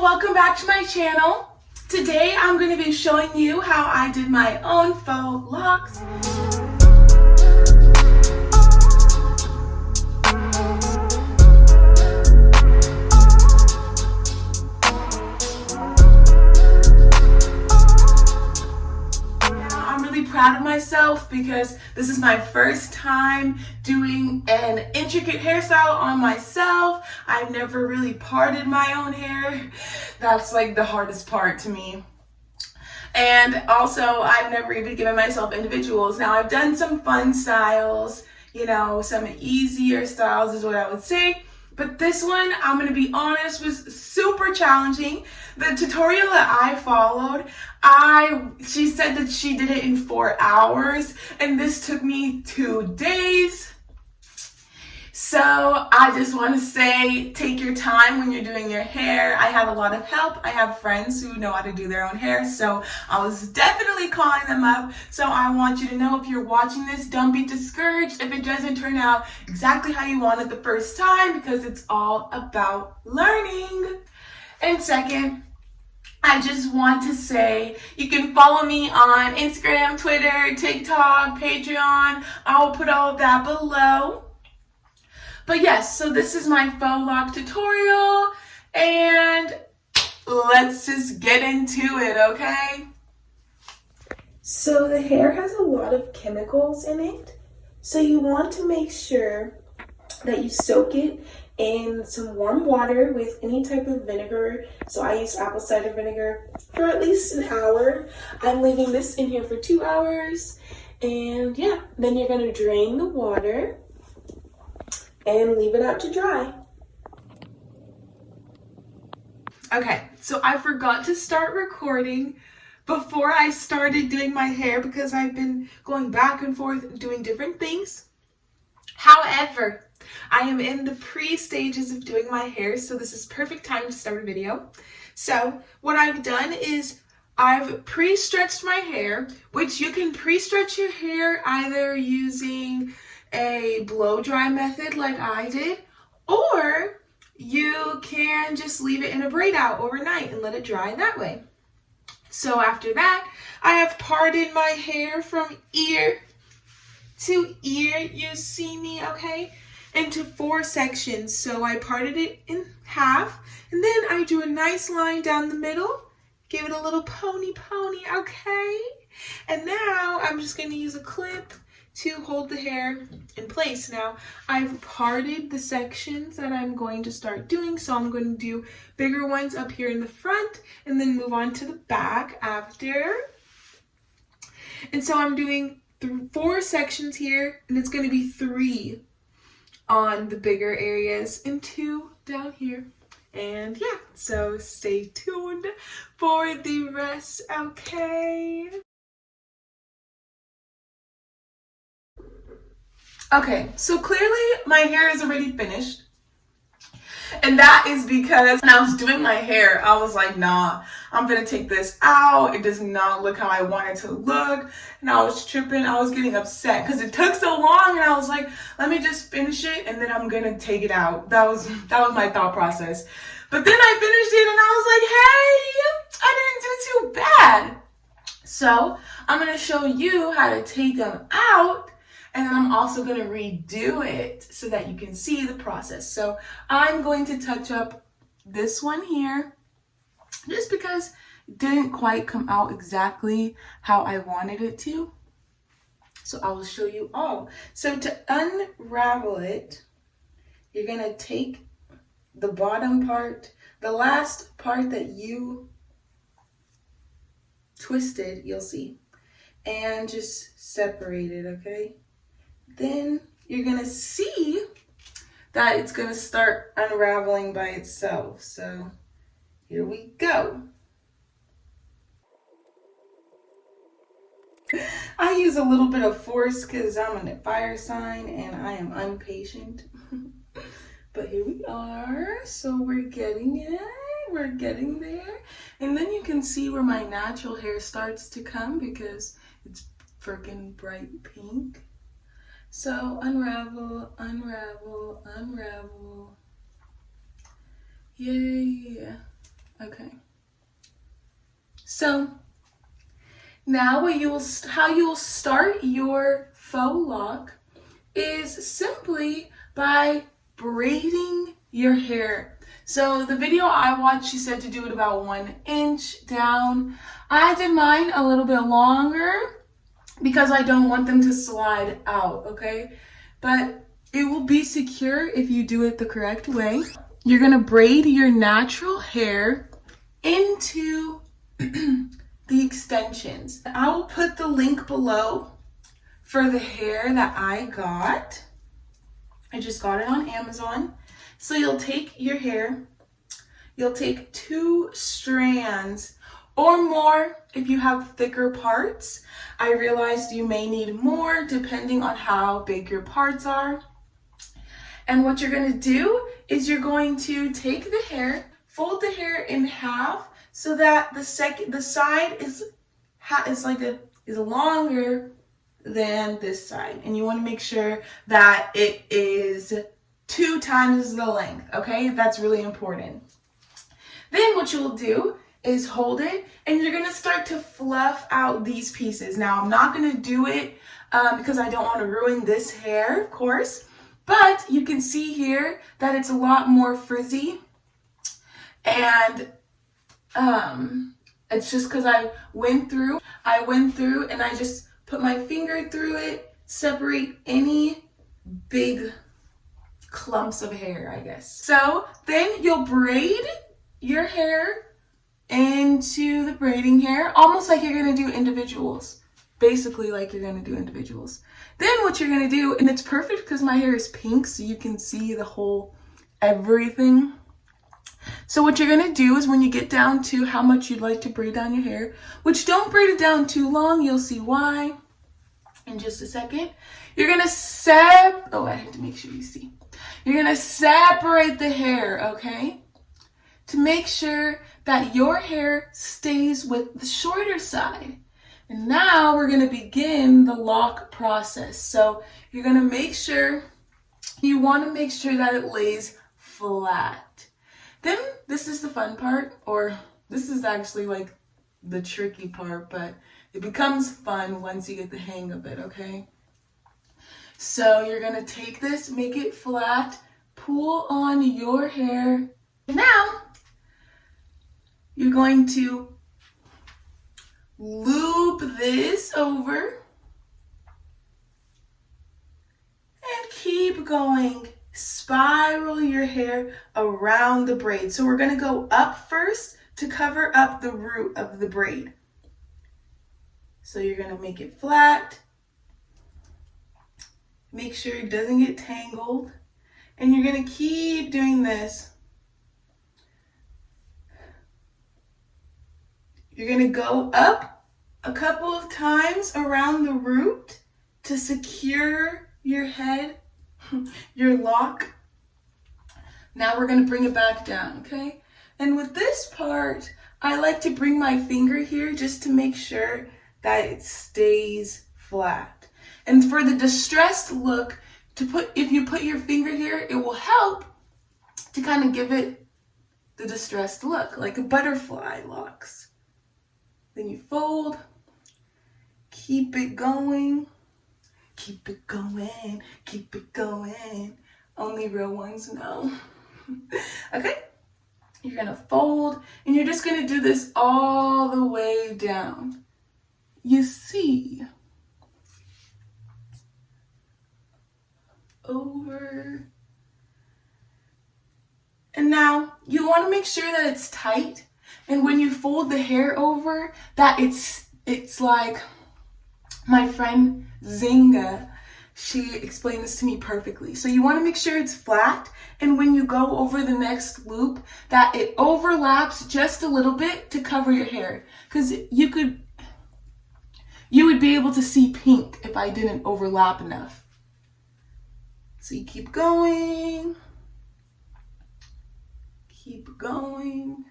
welcome back to my channel. Today I'm going to be showing you how I did my own faux locks. Proud of myself because this is my first time doing an intricate hairstyle on myself. I've never really parted my own hair. That's like the hardest part to me. And also I've never even given myself individuals. Now I've done some fun styles, some easier styles is what I would say. But this one, I'm going to be honest, was super challenging. The tutorial that I followed, she said that she did it in 4 hours, and this took me 2 days. So I just want to say, take your time when you're doing your hair. I had a lot of help. I have friends who know how to do their own hair, so I was definitely calling them up. So I want you to know, if you're watching this, don't be discouraged if it doesn't turn out exactly how you want it the first time, because it's all about learning. And second, I just want to say you can follow me on Instagram, Twitter, TikTok, Patreon. I will put all of that below. But yes, so this is my faux lock tutorial, and let's just get into it, okay? So the hair has a lot of chemicals in it, so you want to make sure that you soak it in some warm water with any type of vinegar. So I use apple cider vinegar for at least an hour. I'm leaving this in here for 2 hours, and yeah, then you're gonna drain the water and leave it out to dry. Okay, so I forgot to start recording before I started doing my hair because I've been going back and forth doing different things. However, I am in the pre-stages of doing my hair, so this is perfect time to start a video. So what I've done is I've pre-stretched my hair, which you can pre-stretch your hair either using a blow dry method like I did, or you can just leave it in a braid out overnight and let it dry that way. So after that, I have parted my hair from ear to ear, you see me, okay, into 4 sections. So I parted it in half, and then I drew a nice line down the middle, give it a little pony, okay? And now I'm just going to use a clip to hold the hair in place. Now, I've parted the sections that I'm going to start doing, so I'm going to do bigger ones up here in the front and then move on to the back after. And so I'm doing 4 sections here, and it's going to be 3 on the bigger areas and 2 down here. And yeah, so stay tuned for the rest, okay? Okay, so clearly my hair is already finished, and that is because when I was doing my hair, I was like, nah, I'm gonna take this out. It does not look how I want it to look, and I was tripping. I was getting upset because it took so long, and I was like, let me just finish it, and then I'm gonna take it out. That was my thought process. But then I finished it, and I was like, hey, I didn't do too bad. So I'm gonna show you how to take them out. And then I'm also going to redo it so that you can see the process. So I'm going to touch up this one here just because it didn't quite come out exactly how I wanted it to. So I will show you all. So to unravel it, you're going to take the bottom part, the last part that you twisted, you'll see, and just separate it, okay? Then you're going to see that it's going to start unraveling by itself. So here we go. I use a little bit of force because I'm a fire sign and I am impatient. But here we are. So we're getting it. We're getting there. And then you can see where my natural hair starts to come because it's freaking bright pink. So unravel, unravel, unravel. Yay. Okay. So now how you will start your faux lock is simply by braiding your hair. So the video I watched, she said to do it about 1 inch down. I did mine a little bit longer because I don't want them to slide out, okay? But it will be secure if you do it the correct way. You're gonna braid your natural hair into the extensions. I will put the link below for the hair that I got. I just got it on Amazon. So you'll take your hair, you'll take 2 strands or more if you have thicker parts. I realized you may need more depending on how big your parts are. And what you're gonna do is you're going to take the hair, fold the hair in half so that the side is longer than this side. And you wanna make sure that it is 2 times the length, okay? That's really important. Then what you'll do is hold it and you're gonna start to fluff out these pieces. Now I'm not gonna do it because I don't wanna ruin this hair, of course, but you can see here that it's a lot more frizzy. And it's just because I went through and I just put my finger through it, separate any big clumps of hair, I guess. So then you'll braid your hair into the braiding hair, almost like you're gonna do individuals. Basically like you're gonna do individuals. Then what you're gonna do, and it's perfect because my hair is pink so you can see the whole everything. So what you're gonna do is when you get down to how much you'd like to braid down your hair, which don't braid it down too long, you'll see why in just a second. You're gonna I have to make sure you see. You're gonna separate the hair, okay? To make sure that your hair stays with the shorter side. And now we're gonna begin the lock process. So you're gonna you wanna make sure that it lays flat. Then this is the fun part, or this is actually like the tricky part, but it becomes fun once you get the hang of it, okay? So you're gonna take this, make it flat, pull on your hair. Now, you're going to loop this over and keep going. Spiral your hair around the braid. So we're gonna go up first to cover up the root of the braid. So you're gonna make it flat. Make sure it doesn't get tangled. And you're gonna keep doing this. You're gonna go up a couple of times around the root to secure your head, your lock. Now we're gonna bring it back down, okay? And with this part, I like to bring my finger here just to make sure that it stays flat. And for the distressed look, if you put your finger here, it will help to kind of give it the distressed look, like a butterfly locks. Then you fold, keep it going, keep it going, keep it going. Only real ones know. Okay, you're gonna fold and you're just gonna do this all the way down. You see, over. And now you want to make sure that it's tight. And when you fold the hair over, that it's like my friend Zinga, she explained this to me perfectly. So you want to make sure it's flat. And when you go over the next loop, that it overlaps just a little bit to cover your hair. Because you would be able to see pink if I didn't overlap enough. So you keep going. Keep going.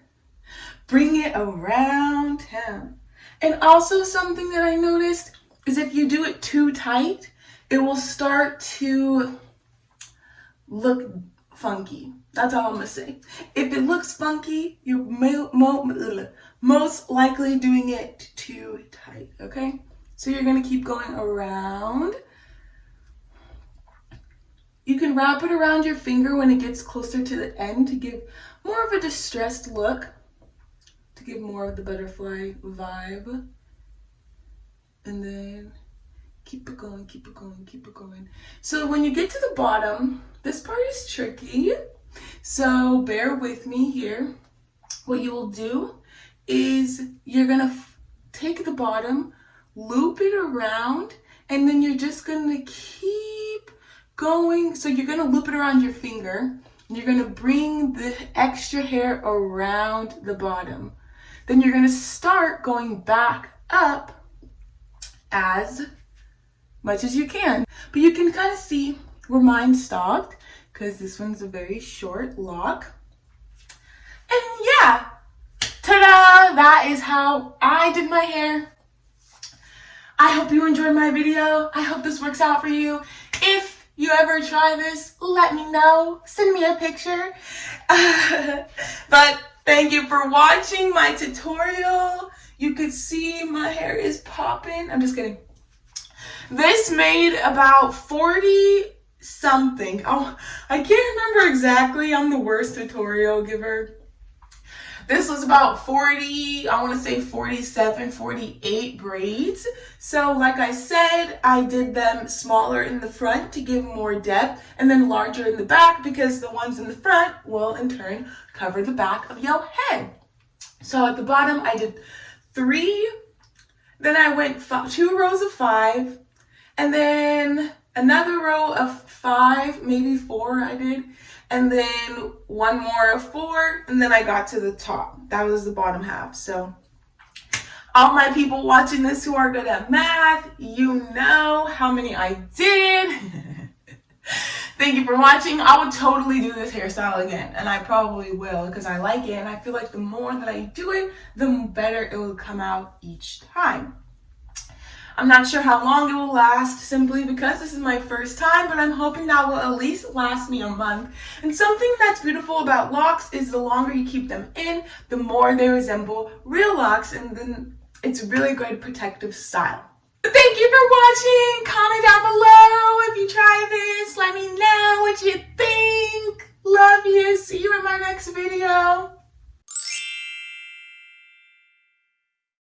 Bring it around town. And also something that I noticed is if you do it too tight, it will start to look funky. That's all I'm gonna say. If it looks funky, you're most likely doing it too tight, okay? So you're gonna keep going around. You can wrap it around your finger when it gets closer to the end to give more of a distressed look, to give more of the butterfly vibe. And then keep it going, keep it going, keep it going. So when you get to the bottom, this part is tricky. So bear with me here. What you will do is you're gonna take the bottom, loop it around, and then you're just gonna keep going. So you're gonna loop it around your finger, and you're gonna bring the extra hair around the bottom. Then you're gonna start going back up as much as you can. But you can kind of see where mine stopped, because this one's a very short lock. And yeah, ta-da! That is how I did my hair. I hope you enjoyed my video. I hope this works out for you. If you ever try this, let me know. Send me a picture. But thank you for watching my tutorial. You could see my hair is popping. I'm just kidding. This made about 40 something. Oh, I can't remember exactly. I'm the worst tutorial giver. This was about 40, I want to say 47, 48 braids. So like I said, I did them smaller in the front to give more depth, and then larger in the back because the ones in the front will in turn cover the back of your head. So at the bottom I did 3, then I went 2 rows of 5, and then another row of 5, maybe 4 I did, and then 1 more of 4, and then I got to the top. That was the bottom half. So all my people watching this who are good at math, you know how many I did. Thank you for watching. I would totally do this hairstyle again, and I probably will because I like it, and I feel like the more that I do it, the better it will come out each time. I'm not sure how long it will last, simply because this is my first time, but I'm hoping that will at least last me a month. And something that's beautiful about locks is the longer you keep them in, the more they resemble real locks, and then it's a really good protective style. Thank you for watching. Comment down below if you try this. Let me know what you think. Love you. See you in my next video.